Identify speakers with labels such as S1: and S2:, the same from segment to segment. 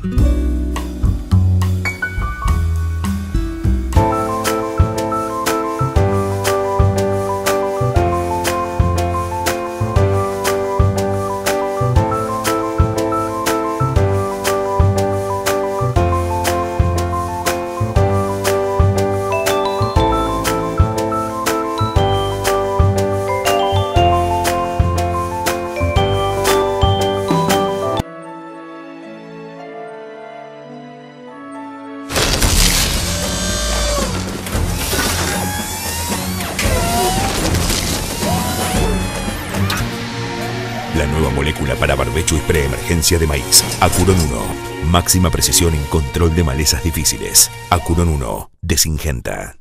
S1: La nueva molécula para barbecho y preemergencia de maíz. Acuron 1. Máxima precisión en control de malezas difíciles. Acuron 1. De Syngenta.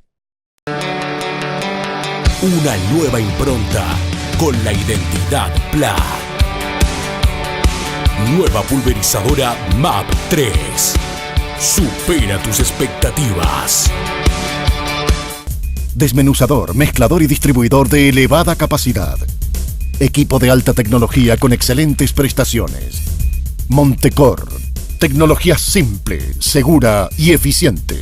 S2: Una nueva impronta con la identidad PLA. Nueva pulverizadora MAP 3. Supera tus expectativas.
S3: Desmenuzador, mezclador y distribuidor de elevada capacidad. Equipo de alta tecnología con excelentes prestaciones. Montecor. Tecnología simple, segura y eficiente.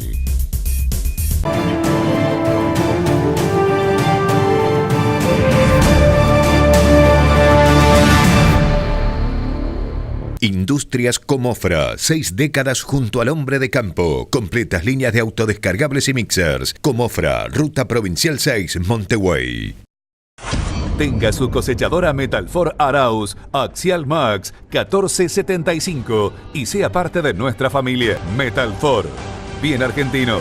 S1: Industrias Comofra, 6 décadas junto al hombre de campo. Completas líneas de autodescargables y mixers. Comofra, Ruta Provincial 6, Montevideo.
S4: Tenga su cosechadora Metalfor Arauz Axial Max 1475 y sea parte de nuestra familia. Metalfor, bien argentino.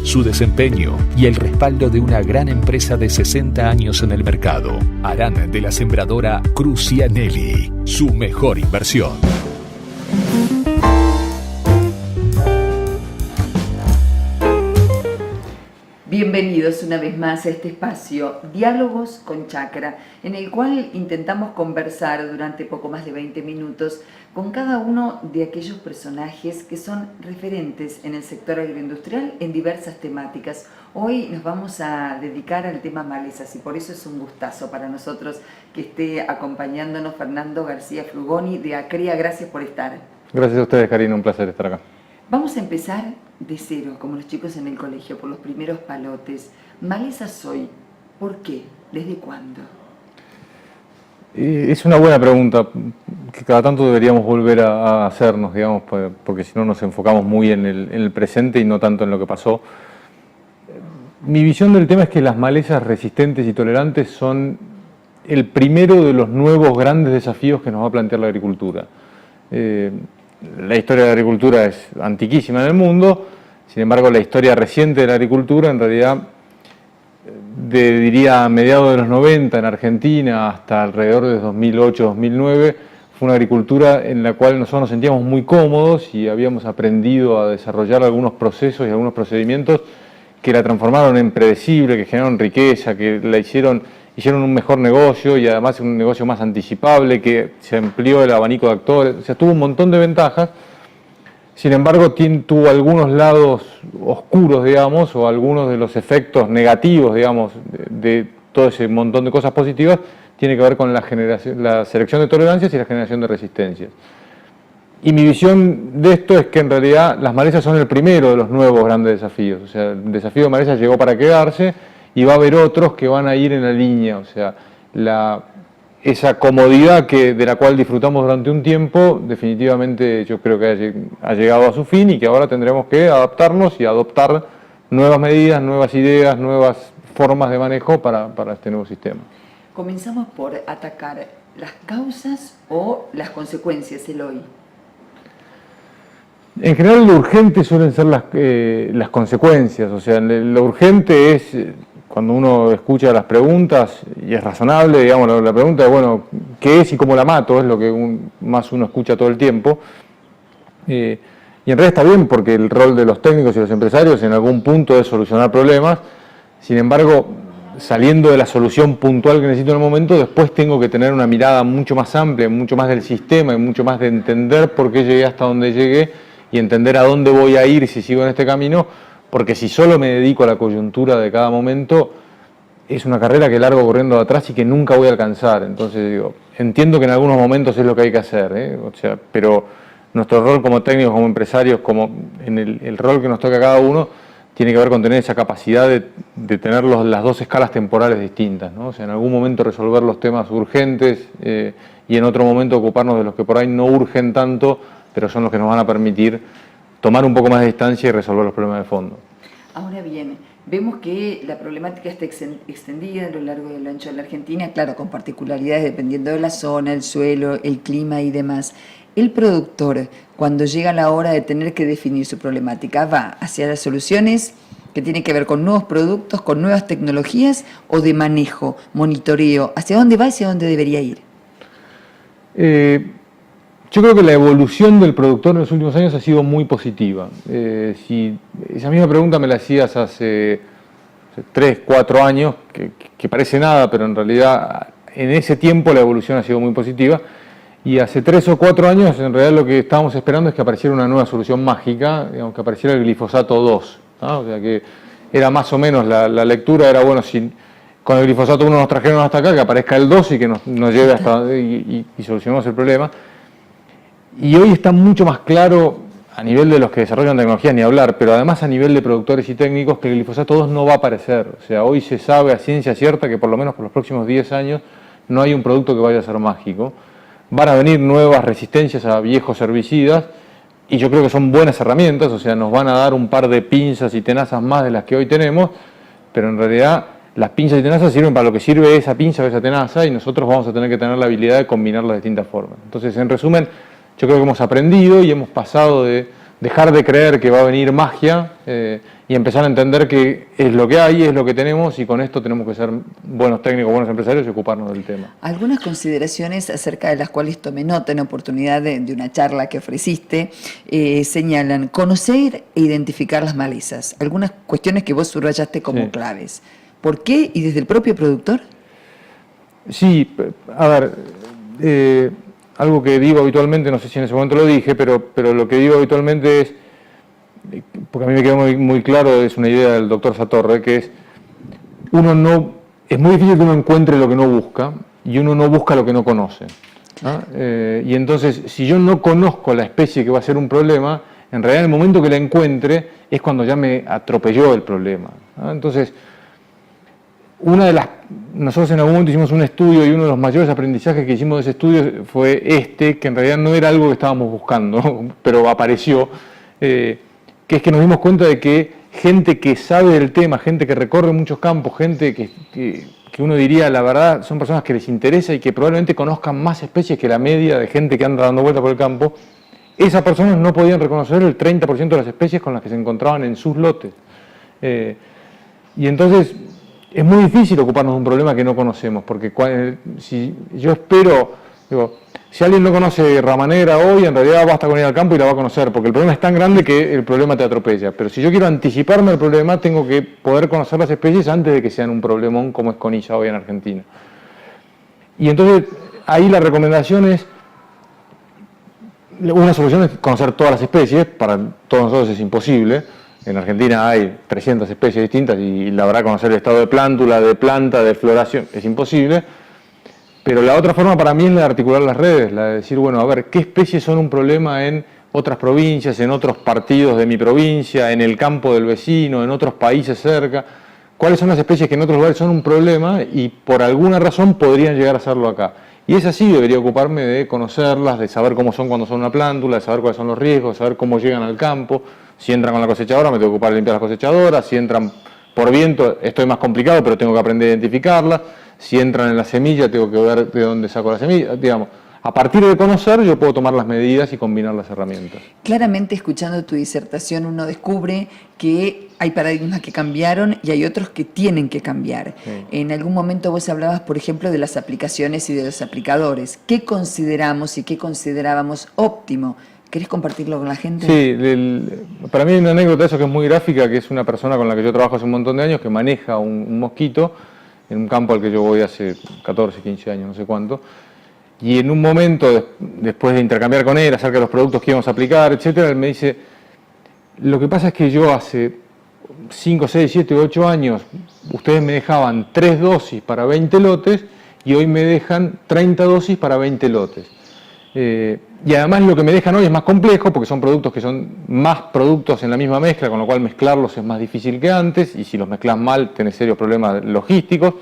S2: Su desempeño y el respaldo de una gran empresa de 60 años en el mercado harán de la sembradora Crucianelli su mejor inversión.
S5: Bienvenidos una vez más a este espacio, Diálogos con Chacra, en el cual intentamos conversar durante poco más de 20 minutos con cada uno de aquellos personajes que son referentes en el sector agroindustrial en diversas temáticas. Hoy nos vamos a dedicar al tema malezas y por eso es un gustazo para nosotros que esté acompañándonos Fernando García Frugoni de Acrea. Gracias por estar.
S6: Gracias a ustedes, Karina, un placer estar acá.
S5: Vamos a empezar de cero, como los chicos en el colegio, por los primeros palotes. Malezas hoy, ¿por qué? ¿Desde cuándo?
S6: Es una buena pregunta que cada tanto deberíamos volver a hacernos, digamos, porque si no nos enfocamos muy en el presente y no tanto en lo que pasó. Mi visión del tema es que las malezas resistentes y tolerantes son el primero de los nuevos grandes desafíos que nos va a plantear la agricultura. La historia de la agricultura es antiquísima en el mundo, sin embargo la historia reciente de la agricultura en realidad, diría a mediados de los 90 en Argentina hasta alrededor de 2008-2009, fue una agricultura en la cual nosotros nos sentíamos muy cómodos y habíamos aprendido a desarrollar algunos procesos y algunos procedimientos que la transformaron en predecible, que generaron riqueza, que la hicieron un mejor negocio y además un negocio más anticipable, que se amplió el abanico de actores, o sea, tuvo un montón de ventajas. Sin embargo, tuvo algunos lados oscuros, digamos, o algunos de los efectos negativos, digamos, de todo ese montón de cosas positivas, tiene que ver con la selección de tolerancias y la generación de resistencias. Y mi visión de esto es que en realidad las malezas son el primero de los nuevos grandes desafíos. O sea, el desafío de malezas llegó para quedarse y va a haber otros que van a ir en la línea. O sea, esa comodidad de la cual disfrutamos durante un tiempo, definitivamente yo creo que ha llegado a su fin y que ahora tendremos que adaptarnos y adoptar nuevas medidas, nuevas ideas, nuevas formas de manejo para este nuevo sistema.
S5: Comenzamos por atacar las causas o las consecuencias, el hoy.
S6: En general lo urgente suelen ser las consecuencias, o sea, lo urgente es, cuando uno escucha las preguntas, y es razonable, digamos, la pregunta es, bueno, ¿qué es y cómo la mato? Es lo que más uno escucha todo el tiempo. Y en realidad está bien porque el rol de los técnicos y los empresarios en algún punto es solucionar problemas, sin embargo, saliendo de la solución puntual que necesito en el momento, después tengo que tener una mirada mucho más amplia, mucho más del sistema y mucho más de entender por qué llegué hasta donde llegué y entender a dónde voy a ir si sigo en este camino, porque si solo me dedico a la coyuntura de cada momento, es una carrera que largo corriendo de atrás y que nunca voy a alcanzar. Entonces digo, entiendo que en algunos momentos es lo que hay que hacer, o sea, pero nuestro rol como técnicos, como empresarios, como en el rol que nos toca a cada uno, tiene que ver con tener esa capacidad de tener las dos escalas temporales distintas, ¿no? O sea, en algún momento resolver los temas urgentes y en otro momento ocuparnos de los que por ahí no urgen tanto, pero son los que nos van a permitir tomar un poco más de distancia y resolver los problemas de fondo.
S5: Ahora bien, vemos que la problemática está extendida a lo largo y a lo ancho de la Argentina, claro, con particularidades dependiendo de la zona, el suelo, el clima y demás. El productor, cuando llega la hora de tener que definir su problemática, ¿va hacia las soluciones que tienen que ver con nuevos productos, con nuevas tecnologías o de manejo, monitoreo? ¿Hacia dónde va y hacia dónde debería ir?
S6: Yo creo que la evolución del productor en los últimos años ha sido muy positiva. Si esa misma pregunta me la hacías hace 3, 4 años, que parece nada, pero en realidad en ese tiempo la evolución ha sido muy positiva. Y hace 3 o 4 años, en realidad lo que estábamos esperando es que apareciera una nueva solución mágica, digamos, que apareciera el glifosato 2, ¿no? O sea que era más o menos la lectura, era bueno, si con el glifosato 1 nos trajeron hasta acá, que aparezca el 2 y que nos lleve hasta y solucionemos el problema. Y hoy está mucho más claro, a nivel de los que desarrollan tecnología ni hablar, pero además a nivel de productores y técnicos, que el glifosato 2 no va a aparecer. O sea, hoy se sabe a ciencia cierta que por lo menos por los próximos 10 años no hay un producto que vaya a ser mágico. Van a venir nuevas resistencias a viejos herbicidas y yo creo que son buenas herramientas, o sea, nos van a dar un par de pinzas y tenazas más de las que hoy tenemos, pero en realidad las pinzas y tenazas sirven para lo que sirve esa pinza o esa tenaza y nosotros vamos a tener que tener la habilidad de combinarlas de distintas formas. Entonces, en resumen, yo creo que hemos aprendido y hemos pasado de dejar de creer que va a venir magia y empezar a entender que es lo que hay, es lo que tenemos y con esto tenemos que ser buenos técnicos, buenos empresarios y ocuparnos del tema.
S5: Algunas consideraciones acerca de las cuales tomé nota en oportunidad de una charla que ofreciste señalan conocer e identificar las malezas. Algunas cuestiones que vos subrayaste como claves. ¿Por qué? ¿Y desde el propio productor? Sí, a ver, algo que digo habitualmente, no sé si en ese momento lo dije, pero lo que digo habitualmente es, porque a mí me quedó muy claro, es una idea del doctor Satorre, que es, es muy difícil que uno encuentre lo que no busca y uno no busca lo que no conoce, ¿no? Y entonces, si yo no conozco la especie que va a ser un problema, en realidad en el momento que la encuentre es cuando ya me atropelló el problema, ¿no? Entonces, nosotros en algún momento hicimos un estudio y uno de los mayores aprendizajes que hicimos de ese estudio fue que en realidad no era algo que estábamos buscando, pero apareció, que es que nos dimos cuenta de que gente que sabe del tema, gente que recorre muchos campos, gente que uno diría, la verdad, son personas que les interesa y que probablemente conozcan más especies que la media de gente que anda dando vueltas por el campo, esas personas no podían reconocer el 30% de las especies con las que se encontraban en sus lotes. Y entonces es muy difícil ocuparnos de un problema que no conocemos, porque si yo espero, si alguien no conoce Ramanera hoy, en realidad basta con ir al campo y la va a conocer, porque el problema es tan grande que el problema te atropella. Pero si yo quiero anticiparme al problema, tengo que poder conocer las especies antes de que sean un problemón como es Conilla hoy en Argentina. Y entonces ahí la recomendación es, una solución es conocer todas las especies, para todos nosotros es imposible. En Argentina hay 300 especies distintas y la verdad conocer el estado de plántula, de planta, de floración es imposible. Pero la otra forma para mí es la de articular las redes, la de decir, bueno, a ver, ¿qué especies son un problema en otras provincias, en otros partidos de mi provincia, en el campo del vecino, en otros países cerca? ¿Cuáles son las especies que en otros lugares son un problema y por alguna razón podrían llegar a serlo acá? Y es así, debería ocuparme de conocerlas, de saber cómo son cuando son una plántula, de saber cuáles son los riesgos, de saber cómo llegan al campo. Si entran con la cosechadora, me tengo que ocupar de limpiar las cosechadoras. Si entran por viento, estoy más complicado, pero tengo que aprender a identificarlas. Si entran en la semilla, tengo que ver de dónde saco la semilla. Digamos, a partir de conocer, yo puedo tomar las medidas y combinar las herramientas. Claramente, escuchando tu disertación, uno descubre que hay paradigmas que cambiaron y hay otros que tienen que cambiar. Sí. En algún momento vos hablabas, por ejemplo, de las aplicaciones y de los aplicadores. ¿Qué consideramos y qué considerábamos óptimo? ¿Querés compartirlo con la gente? Sí, para mí hay una anécdota de eso que es muy gráfica, que es una persona con la que yo trabajo hace un montón de años que maneja un mosquito en un campo al que yo voy hace 14, 15 años, no sé cuánto. Y en un momento, después de intercambiar con él acerca de los productos que íbamos a aplicar, etcétera, él me dice, lo que pasa es que yo hace 5, 6, 7, 8 años, ustedes me dejaban 3 dosis para 20 lotes y hoy me dejan 30 dosis para 20 lotes.
S6: Y además lo que me dejan hoy es más complejo, porque son productos que son más productos en la misma mezcla, con lo cual mezclarlos es más difícil que antes, y si los mezclas mal tenés serios problemas logísticos.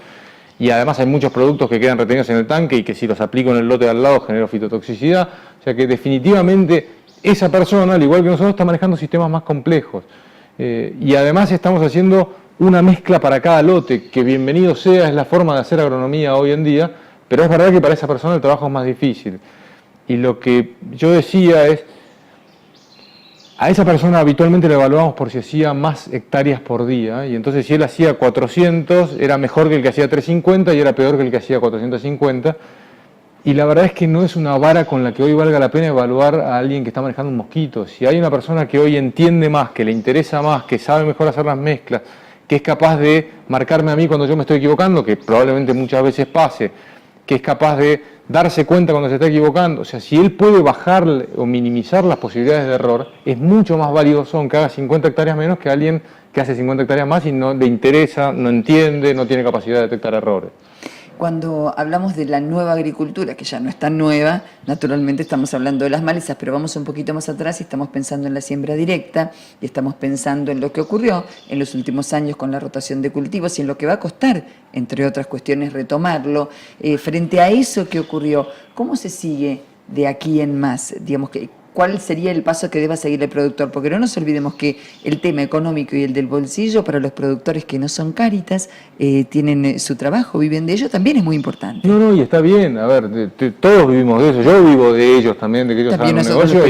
S6: Y además hay muchos productos que quedan retenidos en el tanque y que si los aplico en el lote de al lado genero fitotoxicidad. O sea que definitivamente esa persona, al igual que nosotros, está manejando sistemas más complejos. Y además estamos haciendo una mezcla para cada lote, que bienvenido sea, es la forma de hacer agronomía hoy en día, pero es verdad que para esa persona el trabajo es más difícil. Y lo que yo decía es, a esa persona habitualmente le evaluamos por si hacía más hectáreas por día, y entonces si él hacía 400, era mejor que el que hacía 350 y era peor que el que hacía 450. Y la verdad es que no es una vara con la que hoy valga la pena evaluar a alguien que está manejando un mosquito. Si hay una persona que hoy entiende más, que le interesa más, que sabe mejor hacer las mezclas, que es capaz de marcarme a mí cuando yo me estoy equivocando, que probablemente muchas veces pase, que es capaz de darse cuenta cuando se está equivocando, o sea, si él puede bajar o minimizar las posibilidades de error, es mucho más valioso aunque haga 50 hectáreas menos que alguien que hace 50 hectáreas más y no le interesa, no entiende, no tiene capacidad de detectar errores.
S5: Cuando hablamos de la nueva agricultura, que ya no es tan nueva, naturalmente estamos hablando de las malezas, pero vamos un poquito más atrás y estamos pensando en la siembra directa y estamos pensando en lo que ocurrió en los últimos años con la rotación de cultivos y en lo que va a costar, entre otras cuestiones, retomarlo. Frente a eso que ocurrió, ¿cómo se sigue de aquí en más? Digamos que ¿cuál sería el paso que deba seguir el productor? Porque no nos olvidemos que el tema económico y el del bolsillo para los productores que no son Cáritas, tienen su trabajo, viven de ello, también es muy importante.
S6: No, y está bien, a ver, todos vivimos de eso, yo vivo de ellos también, de que ellos hagan un negocio,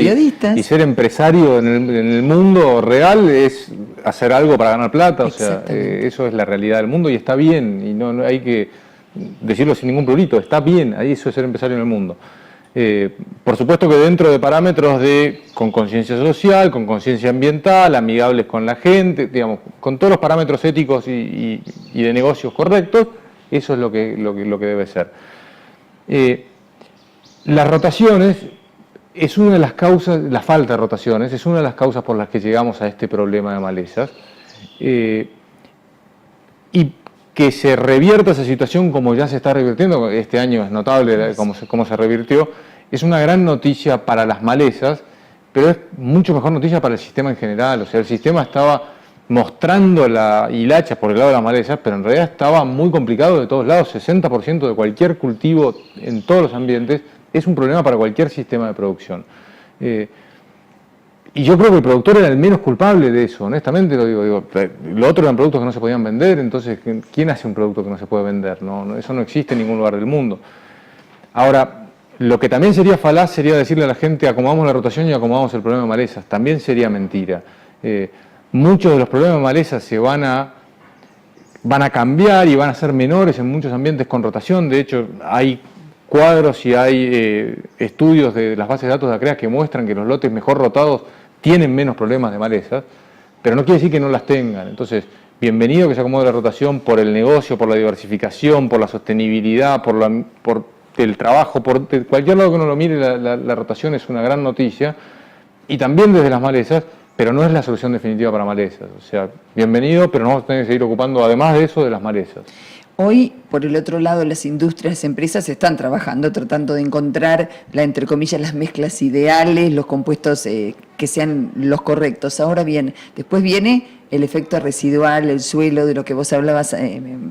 S6: y ser empresario en el mundo real es hacer algo para ganar plata, o sea, eso es la realidad del mundo y está bien, y no hay que decirlo sin ningún prurito, está bien, ahí eso es ser empresario en el mundo. Por supuesto que dentro de parámetros con conciencia social, con conciencia ambiental, amigables con la gente, digamos, con todos los parámetros éticos y de negocios correctos, eso es lo que debe ser. Las rotaciones es una de las causas, la falta de rotaciones es una de las causas por las que llegamos a este problema de malezas. Y que se revierta esa situación como ya se está revirtiendo, este año es notable cómo se revirtió, es una gran noticia para las malezas, pero es mucho mejor noticia para el sistema en general. O sea, el sistema estaba mostrando la hilacha por el lado de las malezas, pero en realidad estaba muy complicado de todos lados. 60% de cualquier cultivo en todos los ambientes es un problema para cualquier sistema de producción. Y yo creo que el productor era el menos culpable de eso, honestamente lo digo. Lo otro eran productos que no se podían vender, entonces, ¿quién hace un producto que no se puede vender? No, eso no existe en ningún lugar del mundo. Ahora, lo que también sería falaz sería decirle a la gente, acomodamos la rotación y acomodamos el problema de malezas. También sería mentira. Muchos de los problemas de malezas se van a cambiar y van a ser menores en muchos ambientes con rotación. De hecho, hay cuadros y hay estudios de las bases de datos de ACREA que muestran que los lotes mejor rotados tienen menos problemas de malezas, pero no quiere decir que no las tengan. Entonces, bienvenido que se acomode la rotación por el negocio, por la diversificación, por la sostenibilidad, por el trabajo, de cualquier lado que uno lo mire, la rotación es una gran noticia, y también desde las malezas, pero no es la solución definitiva para malezas. O sea, bienvenido, pero nos vamos a tener que seguir ocupando, además de eso, de las malezas.
S5: Hoy, por el otro lado, las industrias, las empresas están trabajando, tratando de encontrar, entre comillas, las mezclas ideales, los compuestos que sean los correctos. Ahora bien, después viene el efecto residual, el suelo, de lo que vos hablabas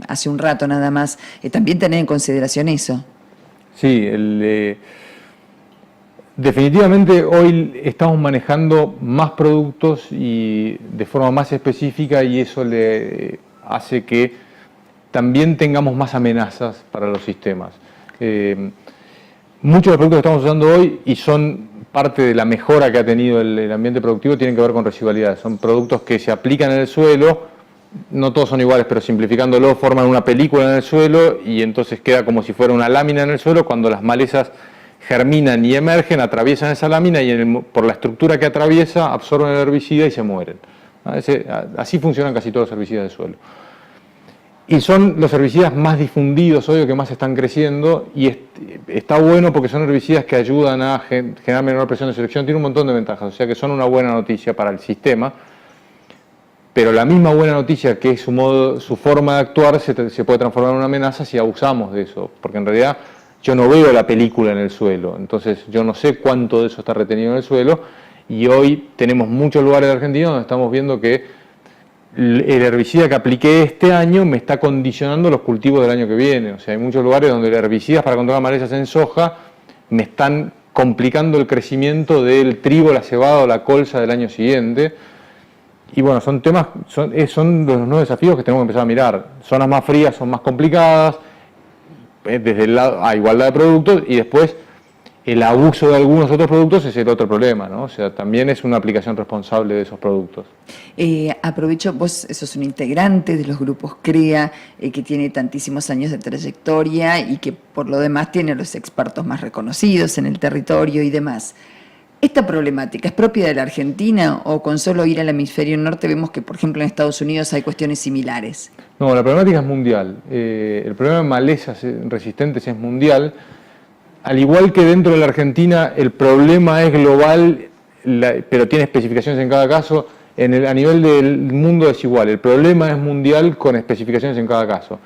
S5: hace un rato nada más. También tener en consideración eso.
S6: Sí, definitivamente hoy estamos manejando más productos y de forma más específica, y eso le hace que también tengamos más amenazas para los sistemas. Muchos de los productos que estamos usando hoy, y son parte de la mejora que ha tenido el ambiente productivo, tienen que ver con residualidad. Son productos que se aplican en el suelo, no todos son iguales, pero simplificándolo, forman una película en el suelo y entonces queda como si fuera una lámina en el suelo. Cuando las malezas germinan y emergen, atraviesan esa lámina y por la estructura que atraviesa absorben el herbicida y se mueren. Así funcionan casi todos los herbicidas del suelo. Y son los herbicidas más difundidos hoy, que más están creciendo, y está bueno porque son herbicidas que ayudan a generar menor presión de selección. Tiene un montón de ventajas, o sea que son una buena noticia para el sistema, pero la misma buena noticia que es su forma de actuar se puede transformar en una amenaza si abusamos de eso, porque en realidad yo no veo la película en el suelo, entonces yo no sé cuánto de eso está retenido en el suelo, y hoy tenemos muchos lugares de Argentina donde estamos viendo que el herbicida que apliqué este año me está condicionando los cultivos del año que viene. O sea, hay muchos lugares donde los herbicidas para controlar malezas en soja me están complicando el crecimiento del trigo, la cebada o la colza del año siguiente. Y bueno, son temas, son los nuevos desafíos que tenemos que empezar a mirar. Zonas más frías son más complicadas, desde el lado a igualdad de productos, y después el abuso de algunos otros productos es el otro problema, ¿no? O sea, también es una aplicación responsable de esos productos.
S5: Aprovecho, vos sos un integrante de los grupos CREA, que tiene tantísimos años de trayectoria y que por lo demás tiene a los expertos más reconocidos en el territorio y demás. ¿Esta problemática es propia de la Argentina o con solo ir al hemisferio norte vemos que, por ejemplo, en Estados Unidos hay cuestiones similares?
S6: No, la problemática es mundial. El problema de malezas resistentes es mundial. Al igual que dentro de la Argentina el problema es global, pero tiene especificaciones en cada caso, a nivel del mundo es igual. El problema es mundial con especificaciones en cada caso.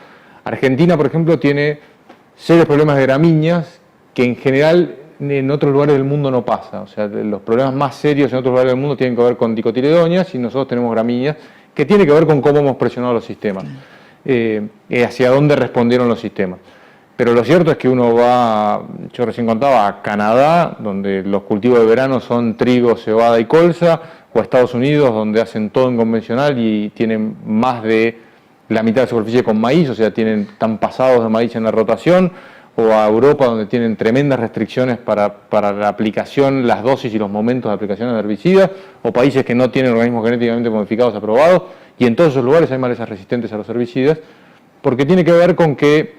S6: Argentina, por ejemplo, tiene serios problemas de gramíneas que en general en otros lugares del mundo no pasa. O sea, los problemas más serios en otros lugares del mundo tienen que ver con dicotiledonias y nosotros tenemos gramíneas, que tiene que ver con cómo hemos presionado los sistemas, hacia dónde respondieron los sistemas. Pero lo cierto es que uno va, yo recién contaba, a Canadá, donde los cultivos de verano son trigo, cebada y colza, o a Estados Unidos, donde hacen todo en convencional y tienen más de la mitad de superficie con maíz, o sea, están pasados de maíz en la rotación, o a Europa, donde tienen tremendas restricciones para la aplicación, las dosis y los momentos de aplicación de herbicidas, o países que no tienen organismos genéticamente modificados aprobados, y en todos esos lugares hay malezas resistentes a los herbicidas, porque tiene que ver con que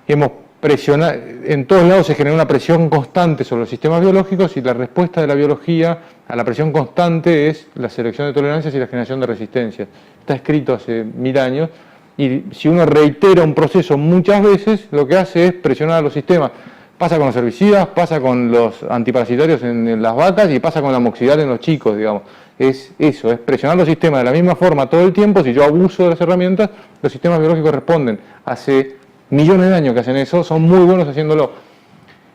S6: hemos presionado, en todos lados se genera una presión constante sobre los sistemas biológicos, y la respuesta de la biología a la presión constante es la selección de tolerancias y la generación de resistencias. Está escrito hace 1000 años, y si uno reitera un proceso muchas veces, lo que hace es presionar a los sistemas. Pasa con los herbicidas, pasa con los antiparasitarios en las vacas y pasa con la amoxidal en los chicos, digamos. Es eso, es presionar los sistemas de la misma forma todo el tiempo. Si yo abuso de las herramientas, los sistemas biológicos responden. Hace millones de años que hacen eso, son muy buenos haciéndolo.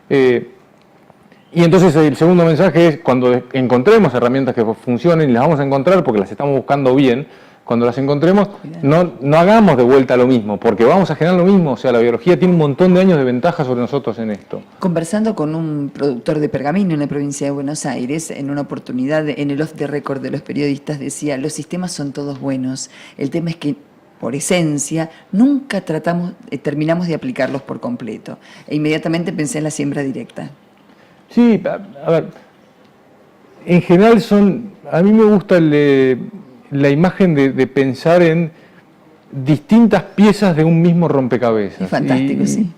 S6: Y entonces el segundo mensaje es, cuando encontremos herramientas que funcionen, y las vamos a encontrar porque las estamos buscando bien, cuando las encontremos, no hagamos de vuelta lo mismo, porque vamos a generar lo mismo. O sea, la biología tiene un montón de años de ventaja sobre nosotros en esto.
S5: Conversando con un productor de pergamino en la provincia de Buenos Aires, en una oportunidad en el off the record de los periodistas decía, los sistemas son todos buenos, el tema es que por esencia nunca terminamos de aplicarlos por completo. E inmediatamente pensé en la siembra directa.
S6: Sí, a ver, en general a mí me gusta la imagen de pensar en distintas piezas de un mismo rompecabezas.
S5: Es fantástico, sí.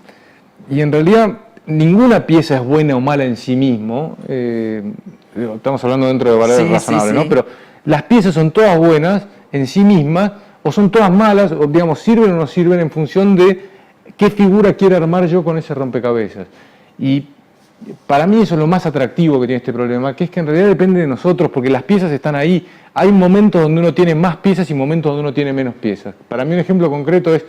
S6: Y en realidad ninguna pieza es buena o mala en sí mismo, estamos hablando dentro de valores razonables, ¿no? Pero las piezas son todas buenas en sí mismas, o son todas malas, o digamos, sirven o no sirven en función de qué figura quiero armar yo con ese rompecabezas. Y para mí eso es lo más atractivo que tiene este problema, que es que en realidad depende de nosotros, porque las piezas están ahí. Hay momentos donde uno tiene más piezas y momentos donde uno tiene menos piezas. Para mí un ejemplo concreto es,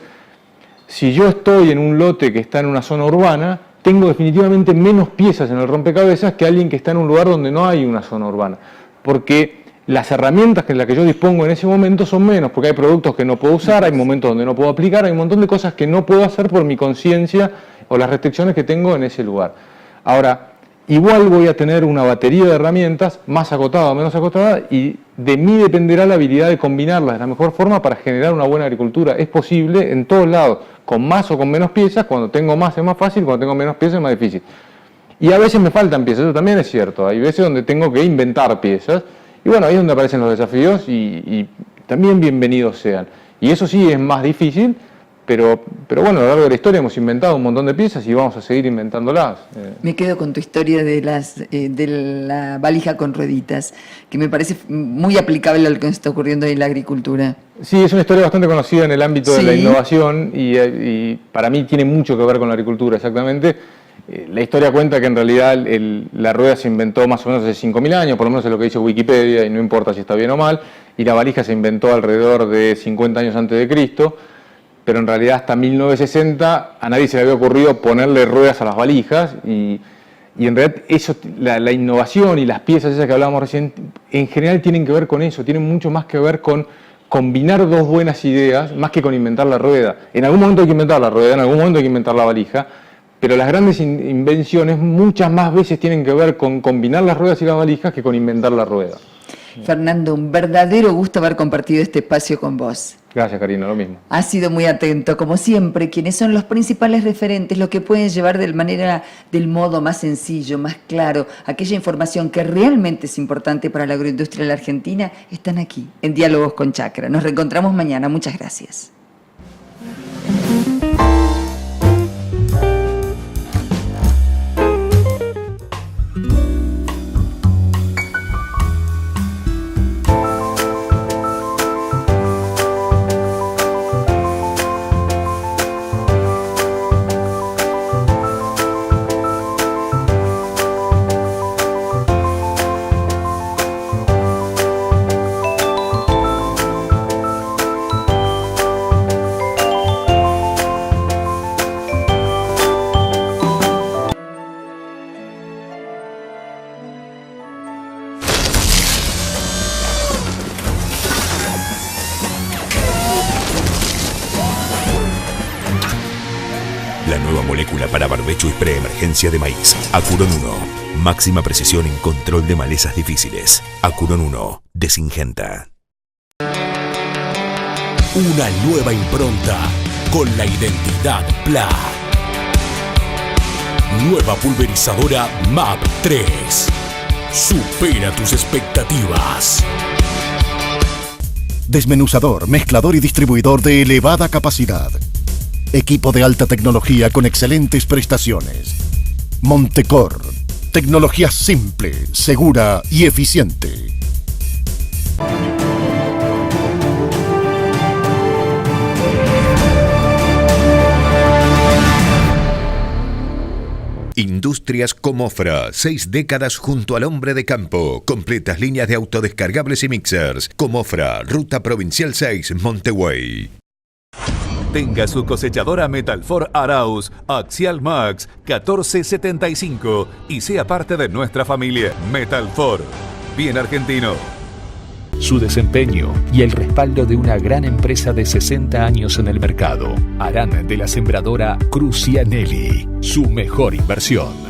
S6: si yo estoy en un lote que está en una zona urbana, tengo definitivamente menos piezas en el rompecabezas que alguien que está en un lugar donde no hay una zona urbana. Porque las herramientas en las que yo dispongo en ese momento son menos, porque hay productos que no puedo usar, hay momentos donde no puedo aplicar, hay un montón de cosas que no puedo hacer por mi conciencia o las restricciones que tengo en ese lugar. Ahora, igual voy a tener una batería de herramientas, más acotada o menos acotada, y de mí dependerá la habilidad de combinarlas de la mejor forma para generar una buena agricultura. Es posible en todos lados, con más o con menos piezas. Cuando tengo más es más fácil, cuando tengo menos piezas es más difícil. Y a veces me faltan piezas, eso también es cierto. Hay veces donde tengo que inventar piezas, y bueno, ahí es donde aparecen los desafíos, y también bienvenidos sean. Y eso sí es más difícil, pero bueno, a lo largo de la historia hemos inventado un montón de piezas y vamos a seguir inventándolas.
S5: Me quedo con tu historia de la valija con rueditas, que me parece muy aplicable a lo que está ocurriendo en la agricultura.
S6: Sí, es una historia bastante conocida en el ámbito de la innovación, y para mí tiene mucho que ver con la agricultura, exactamente. La historia cuenta que en realidad la rueda se inventó más o menos hace 5.000 años, por lo menos es lo que dice Wikipedia, y no importa si está bien o mal, y la valija se inventó alrededor de 50 años antes de Cristo. pero en realidad hasta 1960 a nadie se le había ocurrido ponerle ruedas a las valijas y en realidad eso, la innovación y las piezas esas que hablábamos recién, en general tienen que ver con eso, tienen mucho más que ver con combinar dos buenas ideas, más que con inventar la rueda. En algún momento hay que inventar la rueda, en algún momento hay que inventar la valija, pero las grandes invenciones muchas más veces tienen que ver con combinar las ruedas y las valijas que con inventar la rueda.
S5: Fernando, un verdadero gusto haber compartido este espacio con vos.
S6: Gracias, Karina, lo mismo.
S5: Has sido muy atento, como siempre, quienes son los principales referentes, los que pueden llevar del modo más sencillo, más claro, aquella información que realmente es importante para la agroindustria de la Argentina, están aquí, en Diálogos con Chacra. Nos reencontramos mañana. Muchas gracias.
S7: La nueva molécula para barbecho y preemergencia de maíz. Acuron 1. Máxima precisión en control de malezas difíciles. Acuron 1. De Syngenta.
S8: Una nueva impronta con la identidad PLA. Nueva pulverizadora MAP 3. Supera tus expectativas.
S3: Desmenuzador, mezclador y distribuidor de elevada capacidad. Equipo de alta tecnología con excelentes prestaciones. Montecor. Tecnología simple, segura y eficiente.
S1: Industrias Comofra, 6 décadas junto al hombre de campo. Completas líneas de autodescargables y mixers. Comofra, Ruta Provincial 6, Montevideo.
S4: Tenga su cosechadora Metalfor Arauz Axial Max 1475 y sea parte de nuestra familia. Metalfor, bien argentino.
S2: Su desempeño y el respaldo de una gran empresa de 60 años en el mercado harán de la sembradora Crucianelli su mejor inversión.